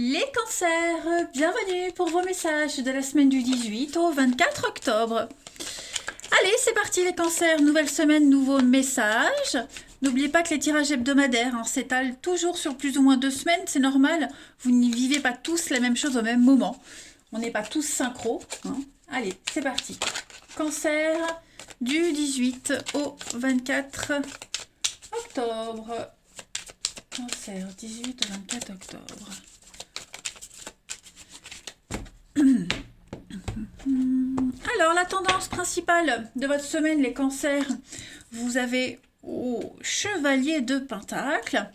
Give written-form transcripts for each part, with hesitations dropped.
Les cancers, bienvenue pour vos messages de la semaine du 18 au 24 octobre. Allez, c'est parti les cancers, nouvelle semaine, nouveaux messages. N'oubliez pas que les tirages hebdomadaires s'étalent toujours sur plus ou moins 2 semaines, c'est normal. Vous n'y vivez pas tous la même chose au même moment. On n'est pas tous synchro. Allez, c'est parti. Cancer du 18 au 24 octobre. Cancer, 18 au 24 octobre. Alors, la tendance principale de votre semaine, les cancers, vous avez au chevalier de Pentacle,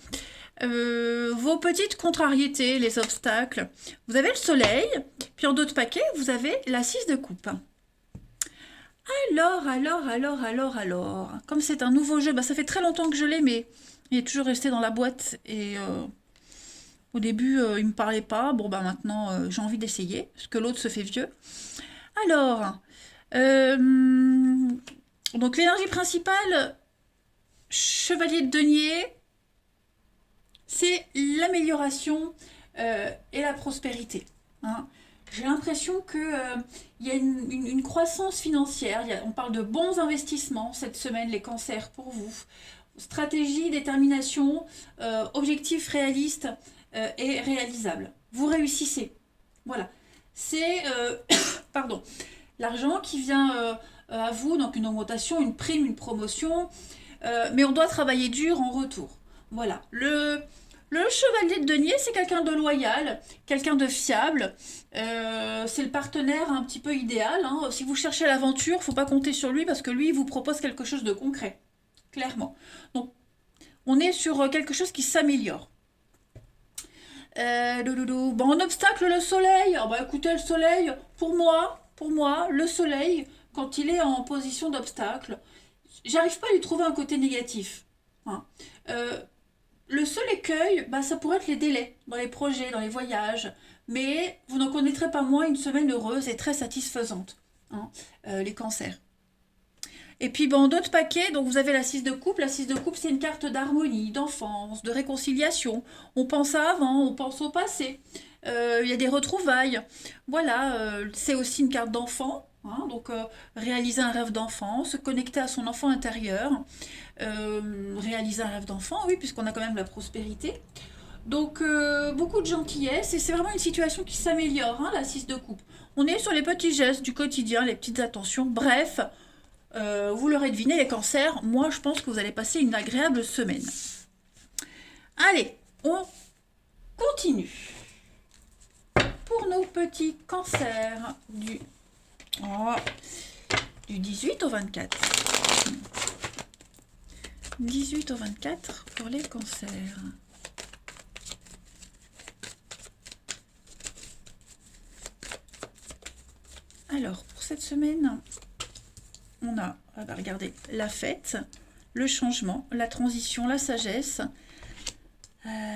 vos petites contrariétés, les obstacles. Vous avez le soleil, puis en d'autres paquets, vous avez la 6 de coupe. Alors, comme c'est un nouveau jeu, ça fait très longtemps que je l'ai, mais il est toujours resté dans la boîte et au début, il me parlait pas. Bon, maintenant, j'ai envie d'essayer, parce que l'autre se fait vieux. Alors, donc l'énergie principale, chevalier de denier, c'est l'amélioration et la prospérité. J'ai l'impression qu'il y a une croissance financière. On parle de bons investissements cette semaine, les cancers, pour vous. Stratégie, détermination, objectif réaliste et réalisable. Vous réussissez. Voilà. C'est pardon, l'argent qui vient à vous, donc une augmentation, une prime, une promotion, mais on doit travailler dur en retour. Voilà. Le chevalier de denier, c'est quelqu'un de loyal, quelqu'un de fiable. C'est le partenaire un petit peu idéal. Si vous cherchez l'aventure, il ne faut pas compter sur lui parce que lui, il vous propose quelque chose de concret. Clairement. Donc, on est sur quelque chose qui s'améliore. En obstacle, le soleil. Écoutez, le soleil, pour moi, le soleil, quand il est en position d'obstacle, j'arrive pas à lui trouver un côté négatif. Le seul écueil, ça pourrait être les délais dans les projets, dans les voyages, mais vous n'en connaîtrez pas moins une semaine heureuse et très satisfaisante, les cancers. Et puis d'autres paquets, donc vous avez la 6 de coupe. La 6 de coupe, c'est une carte d'harmonie, d'enfance, de réconciliation. On pense à avant, on pense au passé. Il y a des retrouvailles. Voilà, c'est aussi une carte d'enfant. Donc réaliser un rêve d'enfant, se connecter à son enfant intérieur. Réaliser un rêve d'enfant, oui, puisqu'on a quand même la prospérité. Donc beaucoup de gentillesse et c'est vraiment une situation qui s'améliore, la 6 de coupe. On est sur les petits gestes du quotidien, les petites attentions. Bref, vous l'aurez deviné, les cancers, moi je pense que vous allez passer une agréable semaine. Allez, on continue. Pour nos petits cancers du 18 au 24. 18 au 24 pour les cancers. Alors, pour cette semaine, on a, regardez, la fête, le changement, la transition, la sagesse,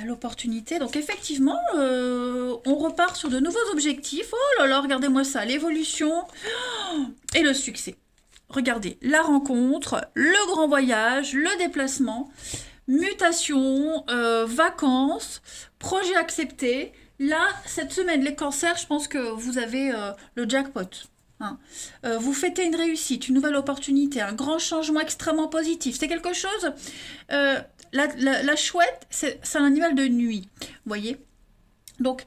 l'opportunité. Donc effectivement, on repart sur de nouveaux objectifs. Oh là là, regardez-moi ça, l'évolution et le succès. Regardez, la rencontre, le grand voyage, le déplacement, mutation, vacances, projet accepté. Là, cette semaine, les cancers, je pense que vous avez le jackpot. Vous fêtez une réussite, une nouvelle opportunité, un grand changement extrêmement positif. C'est quelque chose... la chouette, c'est un animal de nuit, vous voyez. Donc,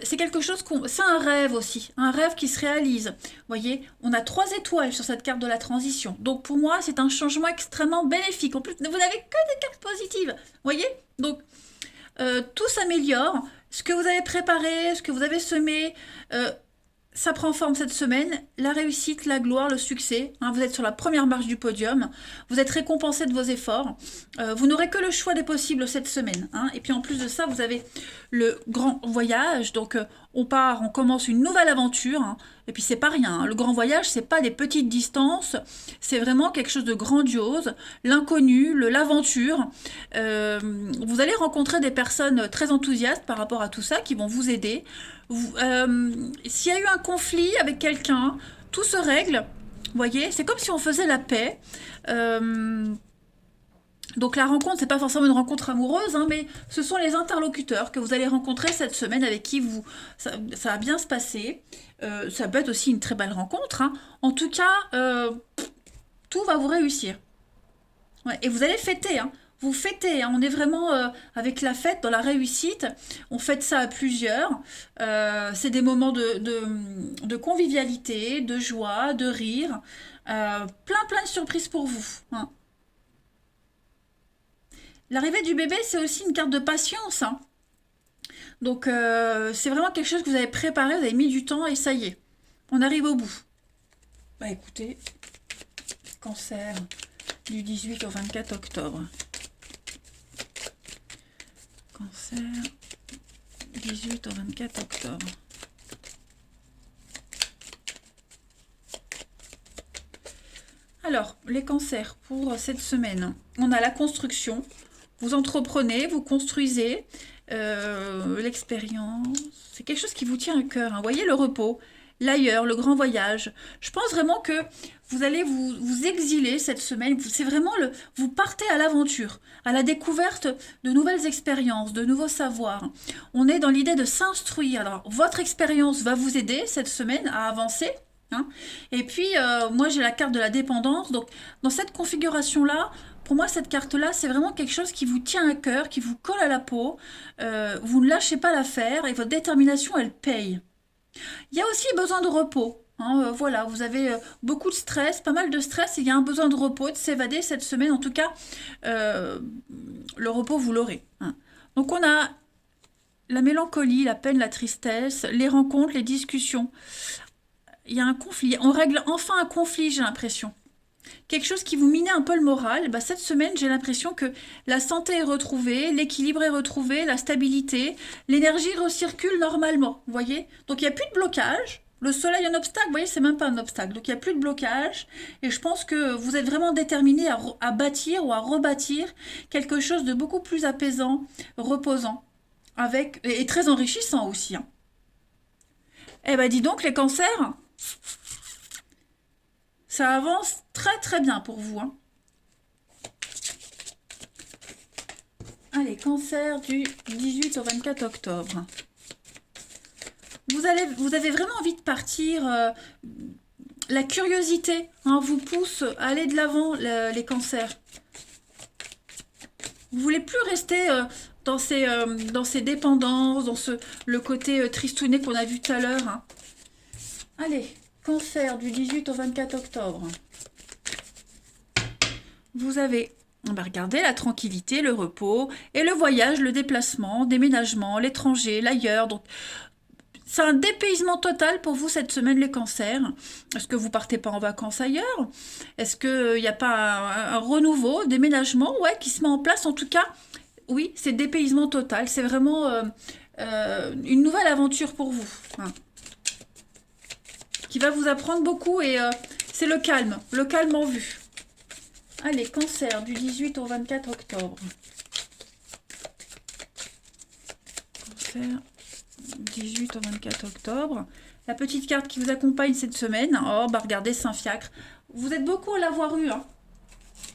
c'est quelque chose c'est un rêve aussi, un rêve qui se réalise. Vous voyez, on a 3 étoiles sur cette carte de la transition. Donc, pour moi, c'est un changement extrêmement bénéfique. En plus, vous n'avez que des cartes positives. Vous voyez. Donc, tout s'améliore. Ce que vous avez préparé, ce que vous avez semé, ça prend forme cette semaine. La réussite, la gloire, le succès. Vous êtes sur la première marche du podium. Vous êtes récompensé de vos efforts. Vous n'aurez que le choix des possibles cette semaine. Et puis en plus de ça, vous avez le grand voyage. Donc on part, on commence une nouvelle aventure. Et puis c'est pas rien. Le grand voyage, c'est pas des petites distances. C'est vraiment quelque chose de grandiose. L'inconnu, l'aventure. Vous allez rencontrer des personnes très enthousiastes par rapport à tout ça qui vont vous aider. S'il y a eu un conflit avec quelqu'un, tout se règle. Vous voyez, c'est comme si on faisait la paix. Donc la rencontre, c'est pas forcément une rencontre amoureuse, hein, mais ce sont les interlocuteurs que vous allez rencontrer cette semaine avec qui ça va bien se passer. Ça peut être aussi une très belle rencontre, hein. En tout cas, tout va vous réussir. Ouais, et vous allez fêter, hein. Vous fêtez, hein. On est vraiment avec la fête, dans la réussite. On fête ça à plusieurs. C'est des moments de convivialité, de joie, de rire. Plein de surprises pour vous, hein. L'arrivée du bébé, c'est aussi une carte de patience, hein. Donc, c'est vraiment quelque chose que vous avez préparé, vous avez mis du temps et ça y est, on arrive au bout. Bah écoutez, cancer du 18 au 24 octobre. Cancer 18 au 24 octobre. Alors, les cancers pour cette semaine. On a la construction. Vous entreprenez, vous construisez. L'expérience. C'est quelque chose qui vous tient à cœur, hein. Vous voyez, le repos, l'ailleurs, le grand voyage. Je pense vraiment que vous allez vous exiler cette semaine. C'est vraiment vous partez à l'aventure, à la découverte de nouvelles expériences, de nouveaux savoirs. On est dans l'idée de s'instruire. Alors, votre expérience va vous aider cette semaine à avancer, hein. Et puis, moi, j'ai la carte de la dépendance. Donc, dans cette configuration-là, pour moi, cette carte-là, c'est vraiment quelque chose qui vous tient à cœur, qui vous colle à la peau. Vous ne lâchez pas l'affaire et votre détermination, elle paye. Il y a aussi besoin de repos, hein. Voilà, vous avez beaucoup de stress, pas mal de stress, et il y a un besoin de repos, de s'évader cette semaine. En tout cas, euh, le repos, vous l'aurez, hein. Donc, on a la mélancolie, la peine, la tristesse, les rencontres, les discussions. Il y a un conflit. On règle enfin un conflit, j'ai l'impression. Quelque chose qui vous minait un peu le moral, bah cette semaine, j'ai l'impression que la santé est retrouvée, l'équilibre est retrouvé, la stabilité, l'énergie recircule normalement, vous voyez. Donc il n'y a plus de blocage. Le soleil, un obstacle, vous voyez, c'est même pas un obstacle. Donc il n'y a plus de blocage. Et je pense que vous êtes vraiment déterminé à bâtir ou à rebâtir quelque chose de beaucoup plus apaisant, reposant, et très enrichissant aussi, hein. Eh ben dis donc, les cancers, ça avance très bien pour vous, hein. Allez, cancer du 18 au 24 octobre. Vous avez vraiment envie de partir. La curiosité, hein, vous pousse à aller de l'avant, les cancers. Vous voulez plus rester dans ces dépendances, le côté tristounet qu'on a vu tout à l'heure, hein. Allez, cancer du 18 au 24 octobre. Vous avez, regardez, la tranquillité, le repos, et le voyage, le déplacement, déménagement, l'étranger, l'ailleurs. Donc, c'est un dépaysement total pour vous cette semaine, les cancers. Est-ce que vous partez pas en vacances ailleurs? Est-ce qu'il n'y a pas un renouveau, déménagement, ouais, qui se met en place? En tout cas, oui, c'est dépaysement total. C'est vraiment une nouvelle aventure pour vous, hein, qui va vous apprendre beaucoup et c'est le calme en vue. Allez, cancer du 18 au 24 octobre. Cancer 18 au 24 octobre. La petite carte qui vous accompagne cette semaine. Oh, bah regardez, Saint-Fiacre. Vous êtes beaucoup à l'avoir eu, hein,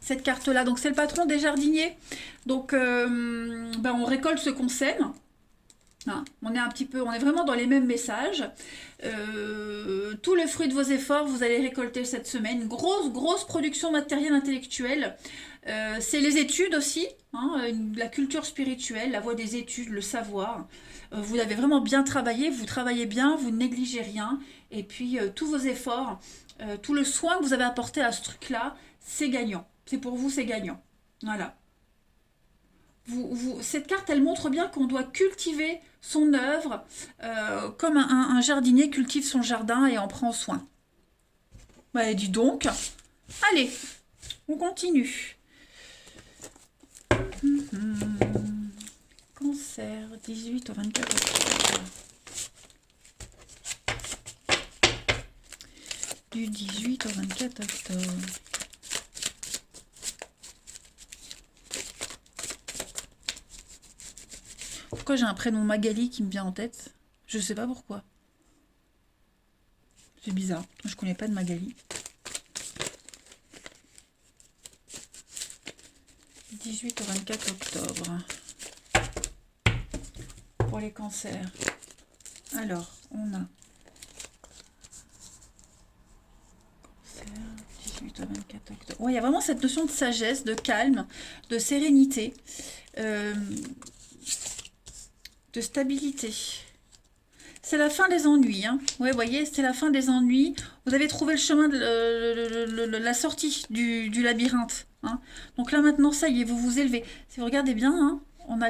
cette carte-là. Donc, c'est le patron des jardiniers. Donc, bah, on récolte ce qu'on sème. Hein, on est vraiment dans les mêmes messages. Tout le fruit de vos efforts, vous allez récolter cette semaine. Grosse production matérielle intellectuelle. C'est les études aussi, hein, la culture spirituelle, la voie des études, le savoir. Vous avez vraiment bien travaillé, vous travaillez bien, vous ne négligez rien. Et puis, tous vos efforts, tout le soin que vous avez apporté à ce truc-là, c'est gagnant. C'est pour vous, c'est gagnant. Voilà. Cette carte, elle montre bien qu'on doit cultiver son œuvre comme un jardinier cultive son jardin et en prend soin. Bah, dis donc. Allez, on continue. Cancer, 18 au 24 octobre. Du 18 au 24 octobre. Pourquoi j'ai un prénom Magali qui me vient en tête? Je sais pas pourquoi. C'est bizarre. Je connais pas de Magali. 18 au 24 octobre. Pour les cancers. Alors, on a... Cancer, 18 au 24 octobre. Ouais, il y a vraiment cette notion de sagesse, de calme, de sérénité, de stabilité. C'est la fin des ennuis. Hein. Ouais, vous voyez, c'est la fin des ennuis. Vous avez trouvé le chemin de la sortie du labyrinthe. Hein. Donc là, maintenant, ça y est, vous vous élevez. Si vous regardez bien, hein, on a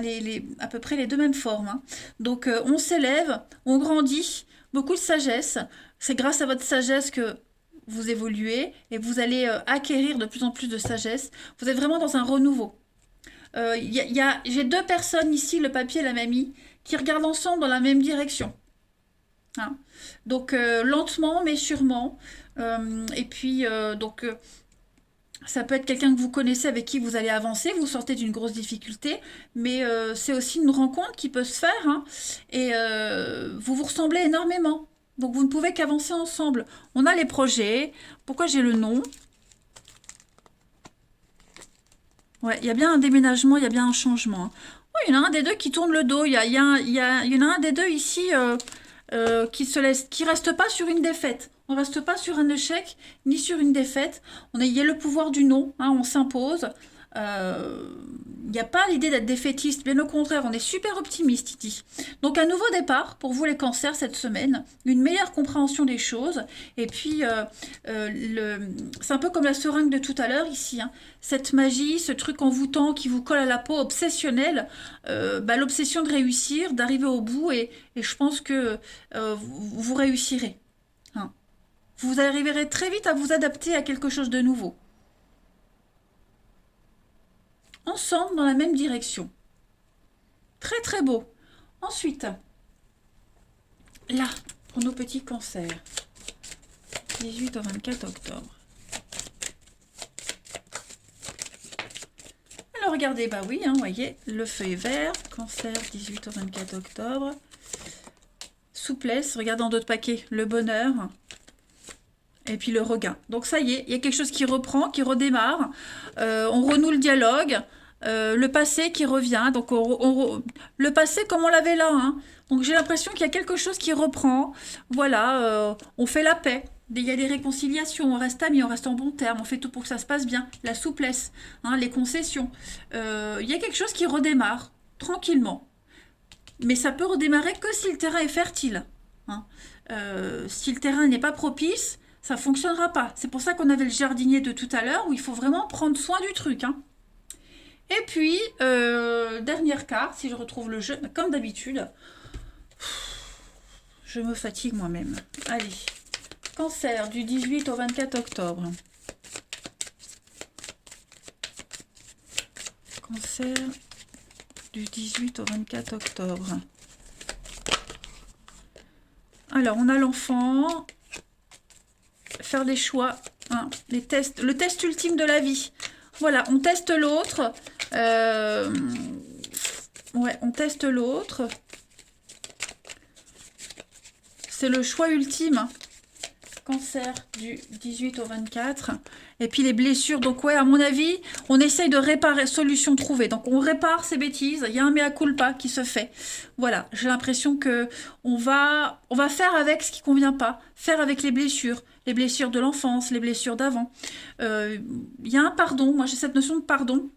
à peu près les deux mêmes formes. Hein. Donc, on s'élève, on grandit, beaucoup de sagesse. C'est grâce à votre sagesse que vous évoluez et vous allez acquérir de plus en plus de sagesse. Vous êtes vraiment dans un renouveau. J'ai deux personnes ici, le papier et la mamie, qui regardent ensemble dans la même direction. Hein. Donc lentement mais sûrement. Et puis ça peut être quelqu'un que vous connaissez avec qui vous allez avancer, vous sortez d'une grosse difficulté, mais c'est aussi une rencontre qui peut se faire. Hein, et vous vous ressemblez énormément. Donc vous ne pouvez qu'avancer ensemble. On a les projets. Pourquoi j'ai le nom? Ouais, il y a bien un déménagement, il y a bien un changement. Hein. Oh, il y en a un des deux qui tourne le dos. Il y en a un des deux ici qui reste pas sur une défaite. On reste pas sur un échec ni sur une défaite. Il y a le pouvoir du non. Hein, on s'impose. Il n'y a pas l'idée d'être défaitiste, bien au contraire, on est super optimiste ici. Donc un nouveau départ pour vous les cancers cette semaine, une meilleure compréhension des choses, et puis c'est un peu comme la seringue de tout à l'heure ici, hein. Cette magie, ce truc envoûtant qui vous colle à la peau, obsessionnel, l'obsession de réussir, d'arriver au bout, et je pense que vous réussirez. Hein. Vous arriverez très vite à vous adapter à quelque chose de nouveau. Ensemble dans la même direction. Très très beau. Ensuite, là, pour nos petits cancers. 18 au 24 octobre. Alors regardez, bah oui, hein, vous voyez, le feu est vert. Cancer, 18 au 24 octobre. Souplesse, regardez dans d'autres paquets, le bonheur. Et puis le regain. Donc ça y est, il y a quelque chose qui reprend, qui redémarre. On renoue le dialogue. Le passé qui revient. Donc le passé comme on l'avait là. Hein. Donc j'ai l'impression qu'il y a quelque chose qui reprend. Voilà, on fait la paix. Il y a des réconciliations, on reste amis, on reste en bon terme, on fait tout pour que ça se passe bien. La souplesse, hein, les concessions. Il y a quelque chose qui redémarre, tranquillement. Mais ça peut redémarrer que si le terrain est fertile. Hein. Si le terrain n'est pas propice, ça ne fonctionnera pas. C'est pour ça qu'on avait le jardinier de tout à l'heure, où il faut vraiment prendre soin du truc. Hein. Et puis, dernière carte, si je retrouve le jeu, comme d'habitude, je me fatigue moi-même. Allez, Cancer, du 18 au 24 octobre. Cancer, du 18 au 24 octobre. Alors, on a l'enfant, faire des choix, hein, les tests, le test ultime de la vie. Voilà, on teste l'autre. Ouais, on teste l'autre. C'est le choix ultime. Cancer du 18 au 24. Et puis les blessures. Donc ouais, à mon avis, on essaye de réparer, solution trouvée. Donc on répare ces bêtises. Il y a un mea culpa qui se fait. Voilà, j'ai l'impression que on va faire avec ce qui convient pas. Faire avec les blessures de l'enfance, les blessures d'avant. Il y a un pardon. Moi, j'ai cette notion de pardon.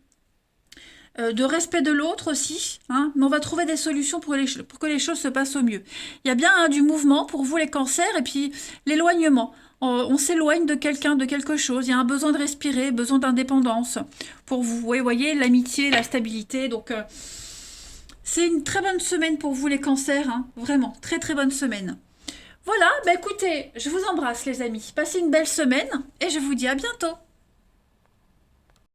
De respect de l'autre aussi, hein, mais on va trouver des solutions pour que les choses se passent au mieux. Il y a bien du mouvement pour vous les cancers, et puis l'éloignement. On s'éloigne de quelqu'un, de quelque chose. Il y a un besoin de respirer, besoin d'indépendance pour vous. Vous voyez, l'amitié, la stabilité. Donc, c'est une très bonne semaine pour vous les cancers, hein, vraiment, très très bonne semaine. Voilà, bah écoutez, je vous embrasse les amis. Passez une belle semaine et je vous dis à bientôt.